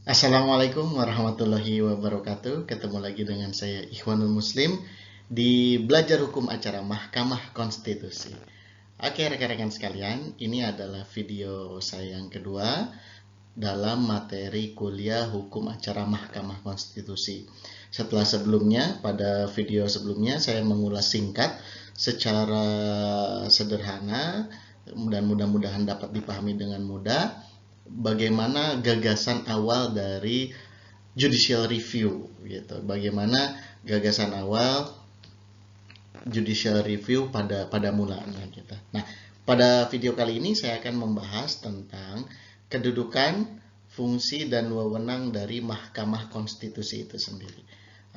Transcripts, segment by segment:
Assalamualaikum warahmatullahi wabarakatuh. Ketemu lagi dengan saya Ikhwanul Muslim di belajar hukum acara Mahkamah Konstitusi. Oke rekan-rekan sekalian, ini adalah video saya yang kedua dalam materi kuliah hukum acara Mahkamah Konstitusi. Setelah sebelumnya, pada video sebelumnya saya mengulas singkat secara sederhana dan mudah-mudahan dapat dipahami dengan mudah bagaimana gagasan awal dari judicial review gitu. Bagaimana gagasan awal judicial review pada mulanya gitu. Nah, pada video kali ini saya akan membahas tentang kedudukan, fungsi dan wewenang dari Mahkamah Konstitusi itu sendiri.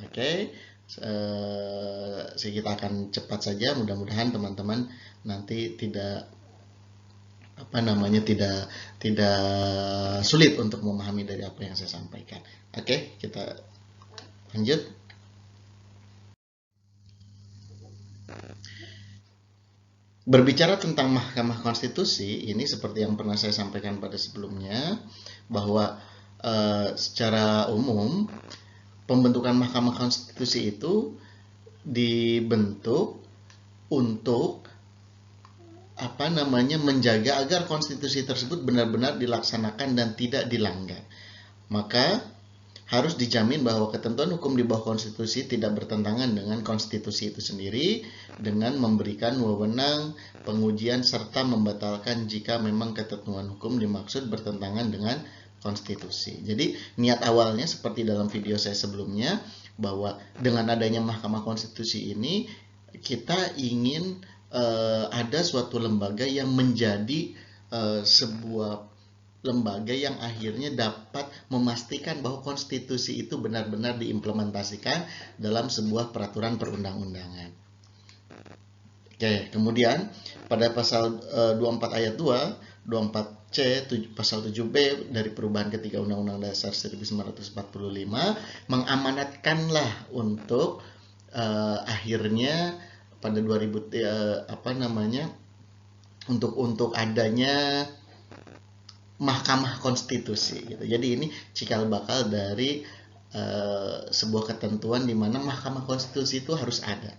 Oke, kita akan cepat saja. Mudah-mudahan teman-teman nanti tidak tidak sulit untuk memahami dari apa yang saya sampaikan. Oke, kita lanjut. Berbicara tentang Mahkamah Konstitusi, ini seperti yang pernah saya sampaikan pada sebelumnya, bahwa secara umum pembentukan Mahkamah Konstitusi itu dibentuk untuk menjaga agar konstitusi tersebut benar-benar dilaksanakan dan tidak dilanggar. Maka harus dijamin bahwa ketentuan hukum di bawah konstitusi tidak bertentangan dengan konstitusi itu sendiri, dengan memberikan wewenang pengujian serta membatalkan jika memang ketentuan hukum dimaksud bertentangan dengan konstitusi. Jadi niat awalnya seperti dalam video saya sebelumnya, bahwa dengan adanya Mahkamah Konstitusi ini kita ingin ada suatu lembaga yang menjadi sebuah lembaga yang akhirnya dapat memastikan bahwa konstitusi itu benar-benar diimplementasikan dalam sebuah peraturan perundang-undangan. Oke, kemudian pada pasal 24 ayat 2, 24C, pasal 7B dari perubahan ketiga Undang-Undang Dasar 1945 mengamanatkanlah untuk akhirnya pada 2000 untuk adanya Mahkamah Konstitusi gitu. Jadi ini cikal bakal dari sebuah ketentuan di mana Mahkamah Konstitusi itu harus ada.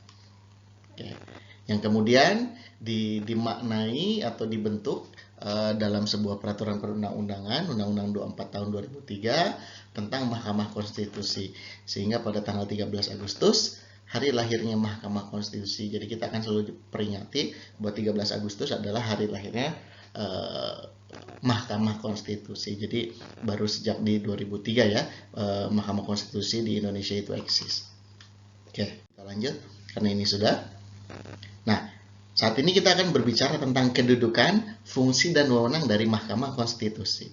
Oke. Yang kemudian dimaknai atau dibentuk dalam sebuah peraturan perundang-undangan Undang-Undang 24 tahun 2003 tentang Mahkamah Konstitusi, sehingga pada tanggal 13 Agustus hari lahirnya Mahkamah Konstitusi. Jadi kita akan selalu peringati bahwa 13 Agustus adalah hari lahirnya Mahkamah Konstitusi. Jadi baru sejak di 2003 ya Mahkamah Konstitusi di Indonesia itu eksis. Oke, kita lanjut karena ini sudah. Nah, saat ini kita akan berbicara tentang kedudukan, fungsi dan wewenang dari Mahkamah Konstitusi.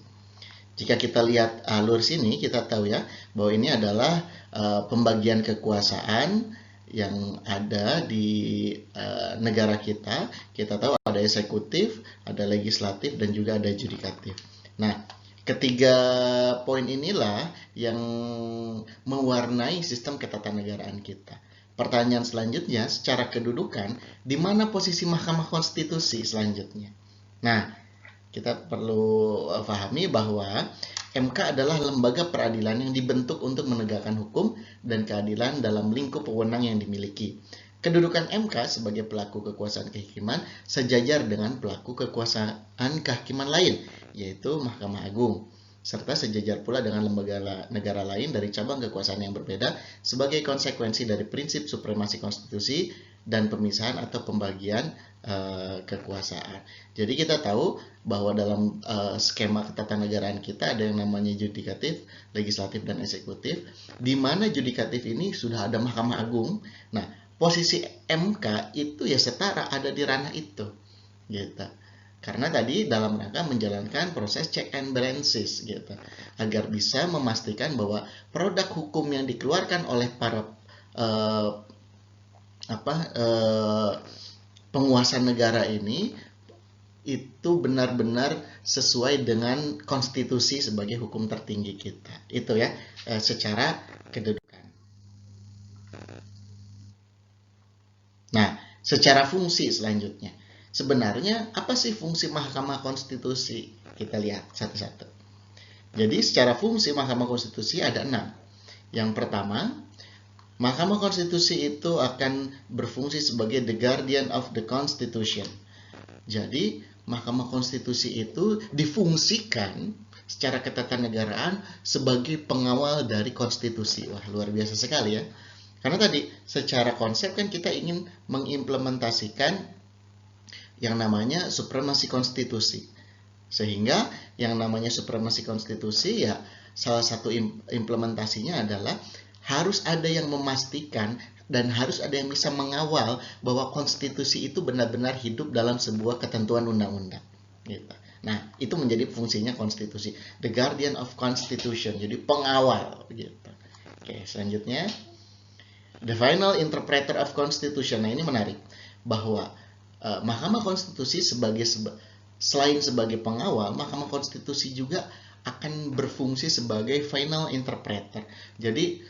Jika kita lihat alur sini, kita tahu ya bahwa ini adalah pembagian kekuasaan yang ada di negara kita. Kita tahu ada eksekutif, ada legislatif, dan juga ada yudikatif. Nah, ketiga poin inilah yang mewarnai sistem ketatanegaraan kita. Pertanyaan selanjutnya, secara kedudukan, di mana posisi Mahkamah Konstitusi selanjutnya? Nah, kita perlu pahami bahwa MK adalah lembaga peradilan yang dibentuk untuk menegakkan hukum dan keadilan dalam lingkup wewenang yang dimiliki. Kedudukan MK sebagai pelaku kekuasaan kehakiman sejajar dengan pelaku kekuasaan kehakiman lain, yaitu Mahkamah Agung, serta sejajar pula dengan lembaga negara lain dari cabang kekuasaan yang berbeda sebagai konsekuensi dari prinsip supremasi konstitusi dan pemisahan atau pembagian kekuasaan. Jadi kita tahu bahwa dalam skema ketatanegaraan kita ada yang namanya yudikatif, legislatif, dan eksekutif, di mana yudikatif ini sudah ada Mahkamah Agung. Nah, posisi MK itu ya setara ada di ranah itu, gitu. Karena tadi dalam rangka menjalankan proses check and balances gitu, agar bisa memastikan bahwa produk hukum yang dikeluarkan oleh para penguasa negara ini itu benar-benar sesuai dengan konstitusi sebagai hukum tertinggi kita. Itu ya secara kedudukan. Nah, secara fungsi selanjutnya. Sebenarnya apa sih fungsi Mahkamah Konstitusi? Kita lihat satu-satu. Jadi secara fungsi Mahkamah Konstitusi ada 6. Yang pertama, Mahkamah Konstitusi itu akan berfungsi sebagai the guardian of the Constitution. Jadi Mahkamah Konstitusi itu difungsikan secara ketatanegaraan sebagai pengawal dari konstitusi. Wah, luar biasa sekali ya. Karena tadi secara konsep kan kita ingin mengimplementasikan yang namanya supremasi konstitusi. Sehingga yang namanya supremasi konstitusi ya salah satu implementasinya adalah harus ada yang memastikan dan harus ada yang bisa mengawal bahwa konstitusi itu benar-benar hidup dalam sebuah ketentuan undang-undang. Gitu. Nah, itu menjadi fungsinya konstitusi, the guardian of constitution, jadi pengawal. Gitu. Oke, selanjutnya, the final interpreter of constitution. Nah, ini menarik bahwa Mahkamah Konstitusi selain sebagai pengawal, Mahkamah Konstitusi juga akan berfungsi sebagai final interpreter. Jadi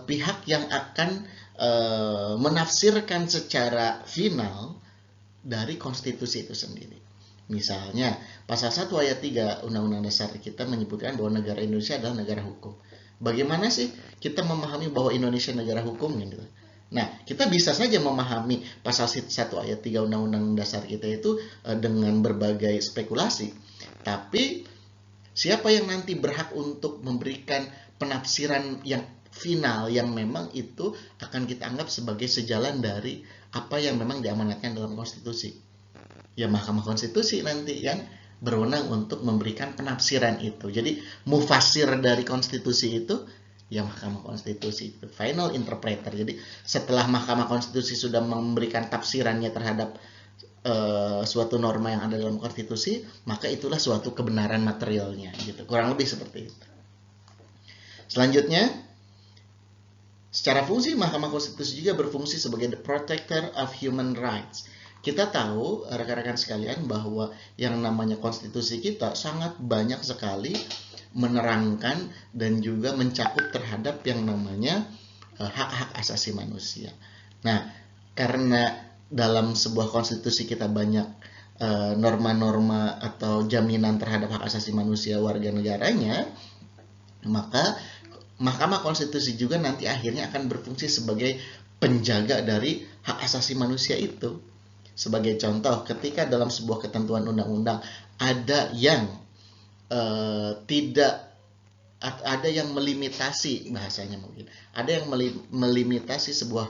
pihak yang akan menafsirkan secara final dari konstitusi itu sendiri. Misalnya, pasal 1 ayat 3 Undang-Undang Dasar kita menyebutkan bahwa negara Indonesia adalah negara hukum. Bagaimana sih kita memahami bahwa Indonesia negara hukum gitu? Nah, kita bisa saja memahami pasal 1 ayat 3 Undang-Undang Dasar kita itu dengan berbagai spekulasi. Tapi siapa yang nanti berhak untuk memberikan penafsiran yang final yang memang itu akan kita anggap sebagai sejalan dari apa yang memang diamanatkan dalam konstitusi? Ya Mahkamah Konstitusi nanti yang berwenang untuk memberikan penafsiran itu. Jadi mufasir dari konstitusi itu ya Mahkamah Konstitusi itu final interpreter. Jadi setelah Mahkamah Konstitusi sudah memberikan tafsirannya terhadap suatu norma yang ada dalam konstitusi, maka itulah suatu kebenaran materialnya gitu. Kurang lebih seperti itu. Selanjutnya, secara fungsi Mahkamah Konstitusi juga berfungsi sebagai the protector of human rights. Kita tahu rekan-rekan sekalian bahwa yang namanya konstitusi kita sangat banyak sekali menerangkan dan juga mencakup terhadap yang namanya hak-hak asasi manusia. Nah, karena dalam sebuah konstitusi kita banyak norma-norma atau jaminan terhadap hak asasi manusia warga negaranya, maka Mahkamah Konstitusi juga nanti akhirnya akan berfungsi sebagai penjaga dari hak asasi manusia itu. Sebagai contoh, ketika dalam sebuah ketentuan undang-undang ada yang ada yang melimitasi, bahasanya mungkin, ada yang melimitasi sebuah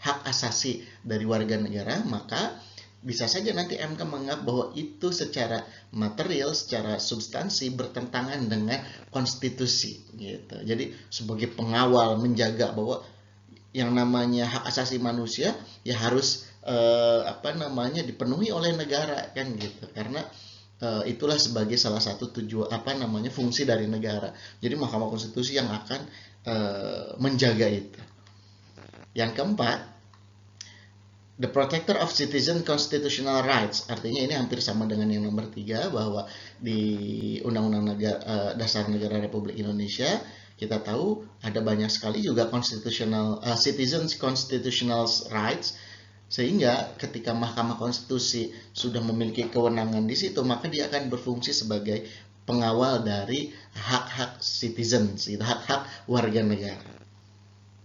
hak asasi dari warga negara, maka bisa saja nanti MK menganggap bahwa itu secara material, secara substansi bertentangan dengan konstitusi gitu. Jadi sebagai pengawal menjaga bahwa yang namanya hak asasi manusia ya harus dipenuhi oleh negara kan gitu. Karena itulah sebagai salah satu fungsi dari negara. Jadi Mahkamah Konstitusi yang akan menjaga itu. Yang keempat, the protector of citizen constitutional rights. Artinya ini hampir sama dengan yang nomor 3, bahwa di Undang-Undang Dasar Negara Republik Indonesia kita tahu ada banyak sekali juga citizens constitutional rights, sehingga ketika Mahkamah Konstitusi sudah memiliki kewenangan di situ, maka dia akan berfungsi sebagai pengawal dari hak-hak citizens, hak-hak warga negara.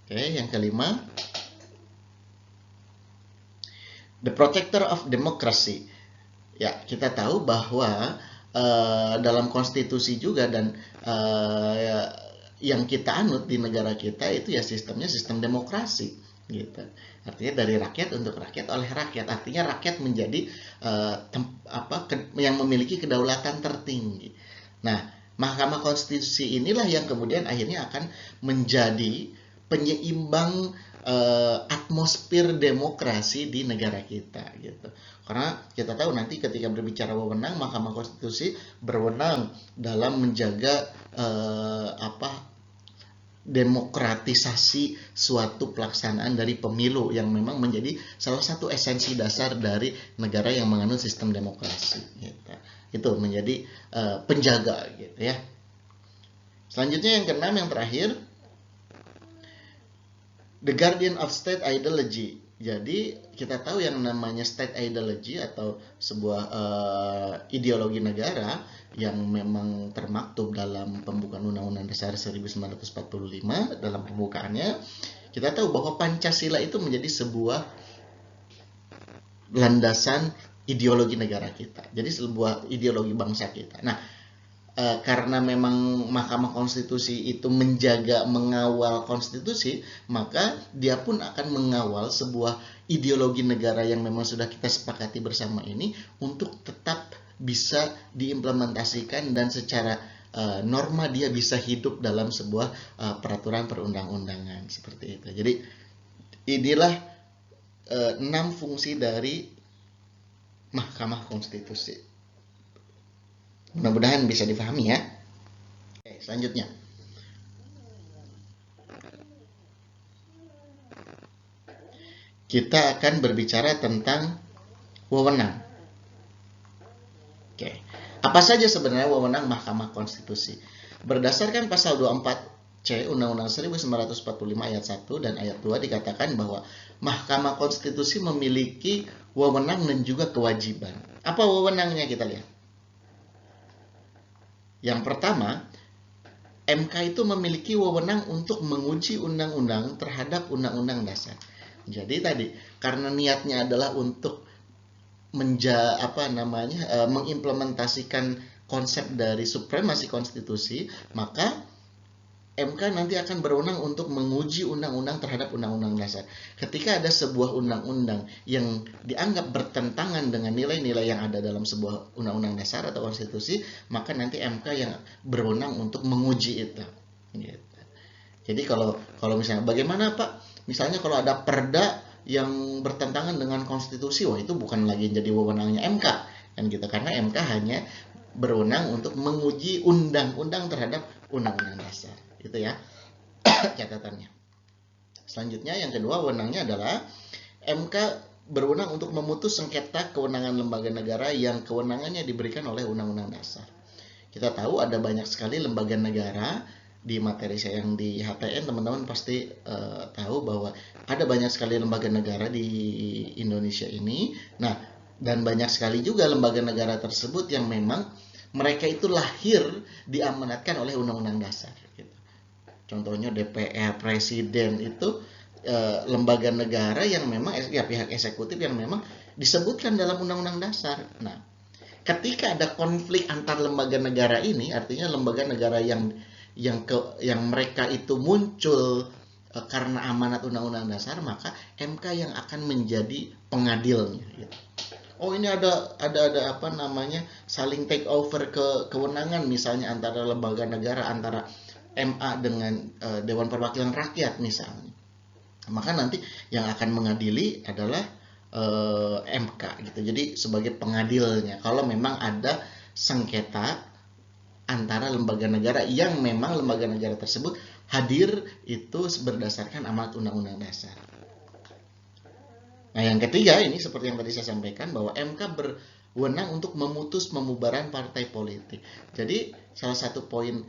Oke, yang kelima, the protector of democracy. Ya, kita tahu bahwa dalam konstitusi juga dan yang kita anut di negara kita itu ya sistemnya sistem demokrasi gitu. Artinya dari rakyat untuk rakyat oleh rakyat. Artinya rakyat menjadi yang memiliki kedaulatan tertinggi. Nah, Mahkamah Konstitusi inilah yang kemudian akhirnya akan menjadi penyeimbang atmosfer demokrasi di negara kita gitu. Karena kita tahu nanti ketika berbicara wewenang, Mahkamah Konstitusi berwenang dalam menjaga demokratisasi suatu pelaksanaan dari pemilu yang memang menjadi salah satu esensi dasar dari negara yang menganut sistem demokrasi gitu. Itu menjadi penjaga gitu ya. Selanjutnya yang keenam, yang terakhir, the guardian of state ideology. Jadi kita tahu yang namanya state ideology atau sebuah ideologi negara yang memang termaktub dalam pembukaan Undang-Undang Dasar 1945 dalam pembukaannya, kita tahu bahwa Pancasila itu menjadi sebuah landasan ideologi negara kita. Jadi sebuah ideologi bangsa kita. Nah, karena memang Mahkamah Konstitusi itu menjaga, mengawal konstitusi, maka dia pun akan mengawal sebuah ideologi negara yang memang sudah kita sepakati bersama ini untuk tetap bisa diimplementasikan dan secara norma dia bisa hidup dalam sebuah peraturan perundang-undangan seperti itu. Jadi inilah 6 fungsi dari Mahkamah Konstitusi. Mudah-mudahan bisa difahami ya. Oke, selanjutnya. Kita akan berbicara tentang wewenang. Oke. Apa saja sebenarnya wewenang Mahkamah Konstitusi? Berdasarkan pasal 24C Undang-Undang 1945 ayat 1 dan ayat 2 dikatakan bahwa Mahkamah Konstitusi memiliki wewenang dan juga kewajiban. Apa wewenangnya kita lihat? Yang pertama, MK itu memiliki wewenang untuk menguji undang-undang terhadap undang-undang dasar. Jadi tadi karena niatnya adalah untuk mengimplementasikan konsep dari supremasi konstitusi, maka MK nanti akan berwenang untuk menguji undang-undang terhadap undang-undang dasar. Ketika ada sebuah undang-undang yang dianggap bertentangan dengan nilai-nilai yang ada dalam sebuah undang-undang dasar atau konstitusi, maka nanti MK yang berwenang untuk menguji itu. Gitu. Jadi kalau misalnya bagaimana Pak? Misalnya kalau ada perda yang bertentangan dengan konstitusi, wah itu bukan lagi jadi wewenangnya MK kan gitu, karena MK hanya berwenang untuk menguji undang-undang terhadap undang-undang dasar. Itu ya catatannya. Selanjutnya yang kedua, wewenangnya adalah MK berwenang untuk memutus sengketa kewenangan lembaga negara yang kewenangannya diberikan oleh undang-undang dasar. Kita tahu ada banyak sekali lembaga negara. Di materi saya yang di HTN teman-teman pasti tahu bahwa ada banyak sekali lembaga negara di Indonesia ini. Nah, dan banyak sekali juga lembaga negara tersebut yang memang mereka itu lahir diamanatkan oleh undang-undang dasar gitu. Contohnya DPR, Presiden itu lembaga negara yang memang ya pihak eksekutif yang memang disebutkan dalam undang-undang dasar. Nah, ketika ada konflik antar lembaga negara ini, artinya lembaga negara yang mereka itu muncul karena amanat undang-undang dasar, maka MK yang akan menjadi pengadilnya gitu. Oh, ini ada saling take over kewenangan misalnya antara lembaga negara, antara MA dengan Dewan Perwakilan Rakyat misalnya. Maka nanti yang akan mengadili adalah MK gitu. Jadi sebagai pengadilnya kalau memang ada sengketa antara lembaga negara yang memang lembaga negara tersebut hadir itu berdasarkan amanat undang-undang dasar. Nah, yang ketiga ini seperti yang tadi saya sampaikan bahwa MK berwenang untuk memutus pembubaran partai politik. Jadi salah satu poin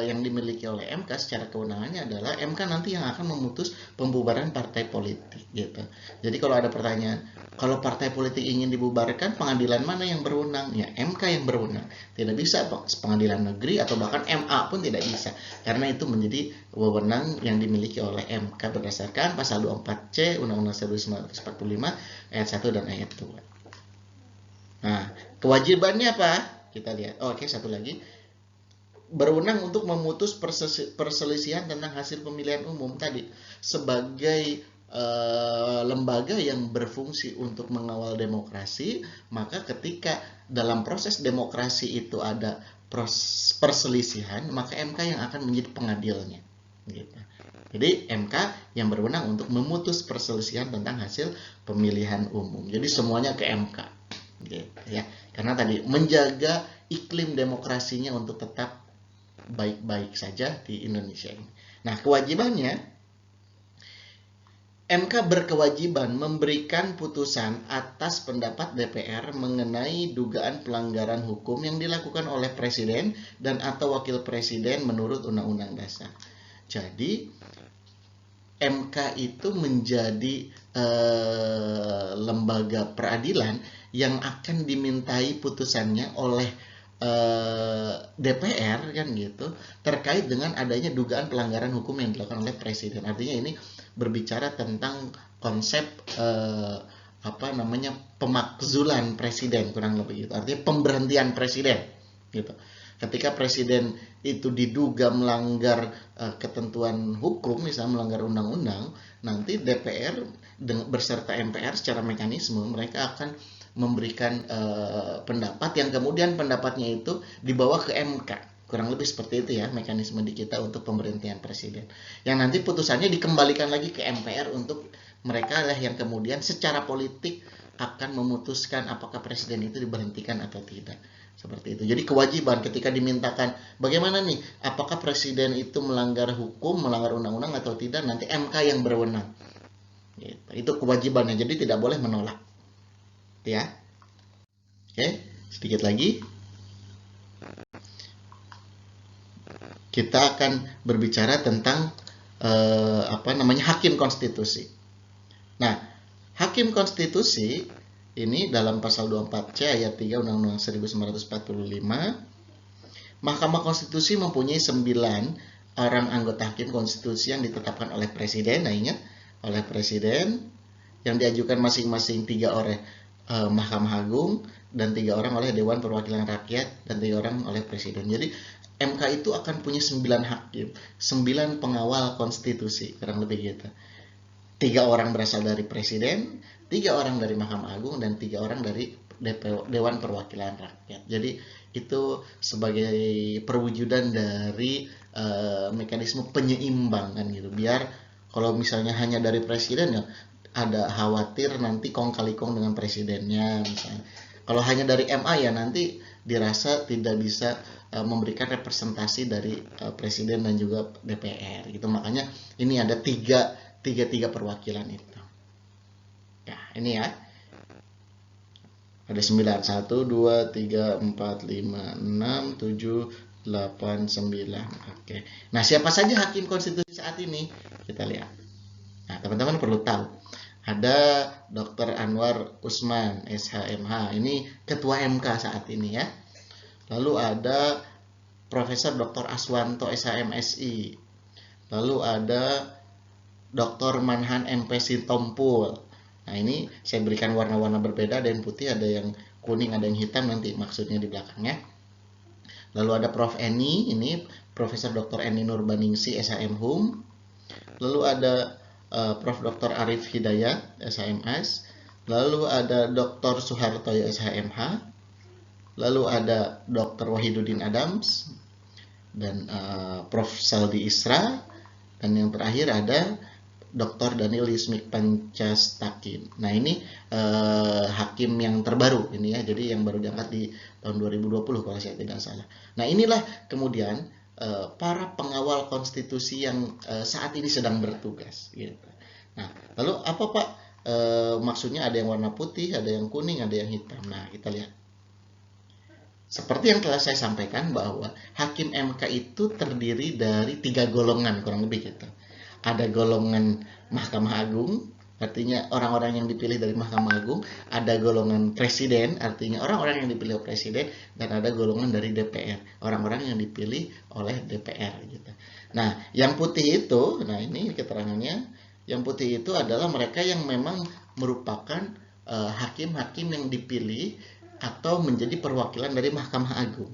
yang dimiliki oleh MK secara kewenangannya adalah MK nanti yang akan memutus pembubaran partai politik gitu. Jadi kalau ada pertanyaan, kalau partai politik ingin dibubarkan, pengadilan mana yang berwenang? Ya MK yang berwenang. Tidak bisa pengadilan negeri atau bahkan MA pun tidak bisa, karena itu menjadi wewenang yang dimiliki oleh MK berdasarkan pasal 24C Undang-Undang 1945 ayat 1 dan ayat 2. Nah, kewajibannya apa? Kita lihat. Oke, satu lagi. Berwenang untuk memutus perselisihan tentang hasil pemilihan umum tadi sebagai lembaga yang berfungsi untuk mengawal demokrasi, maka ketika dalam proses demokrasi itu ada perselisihan, maka MK yang akan menjadi pengadilnya gitu. Jadi MK yang berwenang untuk memutus perselisihan tentang hasil pemilihan umum. Jadi semuanya ke MK gitu ya. Karena tadi menjaga iklim demokrasinya untuk tetap baik-baik saja di Indonesia ini. Nah, kewajibannya MK berkewajiban memberikan putusan atas pendapat DPR mengenai dugaan pelanggaran hukum yang dilakukan oleh presiden dan atau wakil presiden menurut Undang-Undang Dasar. Jadi MK itu menjadi lembaga peradilan yang akan dimintai putusannya oleh DPR kan gitu terkait dengan adanya dugaan pelanggaran hukum yang dilakukan oleh presiden. Artinya ini berbicara tentang konsep pemakzulan presiden kurang lebih gitu. Artinya pemberhentian presiden gitu. Ketika presiden itu diduga melanggar ketentuan hukum, misalnya melanggar undang-undang, nanti DPR berserta MPR secara mekanisme mereka akan memberikan pendapat yang kemudian pendapatnya itu dibawa ke MK. Kurang lebih seperti itu ya mekanisme di kita untuk pemberhentian presiden. Yang nanti putusannya dikembalikan lagi ke MPR untuk mereka lah yang kemudian secara politik akan memutuskan apakah presiden itu diberhentikan atau tidak. Seperti itu. Jadi kewajiban ketika dimintakan bagaimana nih, apakah presiden itu melanggar hukum, melanggar undang-undang atau tidak, nanti MK yang berwenang. Gitu. Itu kewajibannya, jadi tidak boleh menolak. Ya. Oke, sedikit lagi. Kita akan berbicara tentang hakim konstitusi. Nah, hakim konstitusi ini dalam pasal 24C ayat 3 Undang-Undang 1945, Mahkamah Konstitusi mempunyai 9 orang anggota hakim konstitusi yang ditetapkan oleh presiden. Nah, ingat, oleh presiden, yang diajukan masing-masing 3 oleh Mahkamah Agung dan 3 orang oleh Dewan Perwakilan Rakyat dan 3 orang oleh presiden. Jadi MK itu akan punya 9 hakim, 9 pengawal konstitusi, kurang lebih gitu. 3 orang berasal dari presiden, 3 orang dari Mahkamah Agung, dan 3 orang dari Dewan Perwakilan Rakyat. Jadi itu sebagai perwujudan dari mekanisme penyeimbang kan gitu. Biar kalau misalnya hanya dari presiden ya ada khawatir nanti kong kali kong dengan presidennya misalnya. Kalau hanya dari MA ya nanti dirasa tidak bisa memberikan representasi dari presiden dan juga DPR gitu. Makanya ini ada tiga perwakilan itu. Ya, ini ya. Ada 9, 1, 2, 3, 4, 5, 6, 7, 8, 9. Oke. Nah, siapa saja hakim konstitusi saat ini? Kita lihat. Nah, teman-teman perlu tahu. Ada Dr. Anwar Usman, SHMH. Ini ketua MK saat ini ya. Lalu ada Profesor Dr. Aswanto, SHMSI. Lalu ada Dr. Manhan MP Sitompul. Nah, ini saya berikan warna-warna berbeda, ada yang putih, ada yang kuning, ada yang hitam, nanti maksudnya di belakangnya. Lalu ada Prof. Eni, ini Profesor Dr. Eni Nurbaningsi, SHM Hum. Lalu ada Prof. Dr. Arif Hidayat, SHMS. Lalu ada Dr. Suhartoyo, SHMH. Lalu ada Dr. Wahidudin Adams dan Prof. Saldi Isra. Dan yang terakhir ada Dr. Daniel Yusmik Pancastakin. Nah, ini hakim yang terbaru ini ya. Jadi yang baru diangkat di tahun 2020 kalau saya tidak salah. Nah, inilah kemudian para pengawal konstitusi yang saat ini sedang bertugas gitu. Nah, lalu apa Pak maksudnya? Ada yang warna putih, ada yang kuning, ada yang hitam. Nah, kita lihat. Seperti yang telah saya sampaikan bahwa hakim MK itu terdiri dari 3 golongan kurang lebih gitu. Ada golongan Mahkamah Agung, artinya orang-orang yang dipilih dari Mahkamah Agung. Ada golongan presiden, artinya orang-orang yang dipilih oleh presiden. Dan ada golongan dari DPR, orang-orang yang dipilih oleh DPR gitu. Nah, yang putih itu, nah ini keterangannya, yang putih itu adalah mereka yang memang merupakan hakim-hakim yang dipilih atau menjadi perwakilan dari Mahkamah Agung.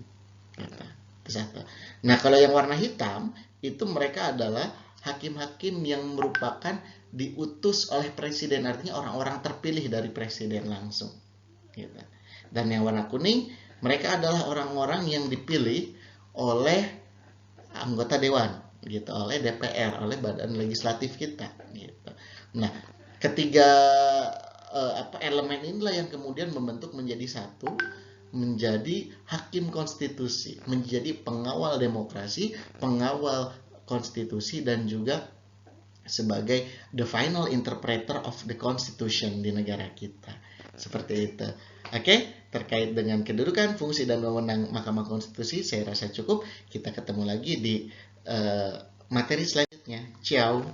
Nah, kalau yang warna hitam itu mereka adalah hakim-hakim yang merupakan diutus oleh presiden, artinya orang-orang terpilih dari presiden langsung. Gitu. Dan yang warna kuning, mereka adalah orang-orang yang dipilih oleh anggota dewan, gitu, oleh DPR, oleh badan legislatif kita. Gitu. Nah, ketiga elemen inilah yang kemudian membentuk menjadi satu, menjadi hakim konstitusi, menjadi pengawal demokrasi, pengawal konstitusi, dan juga sebagai the final interpreter of the constitution di negara kita. Seperti itu. Oke, terkait dengan kedudukan, fungsi, dan wewenang Mahkamah Konstitusi, saya rasa cukup. Kita ketemu lagi di materi selanjutnya. Ciao.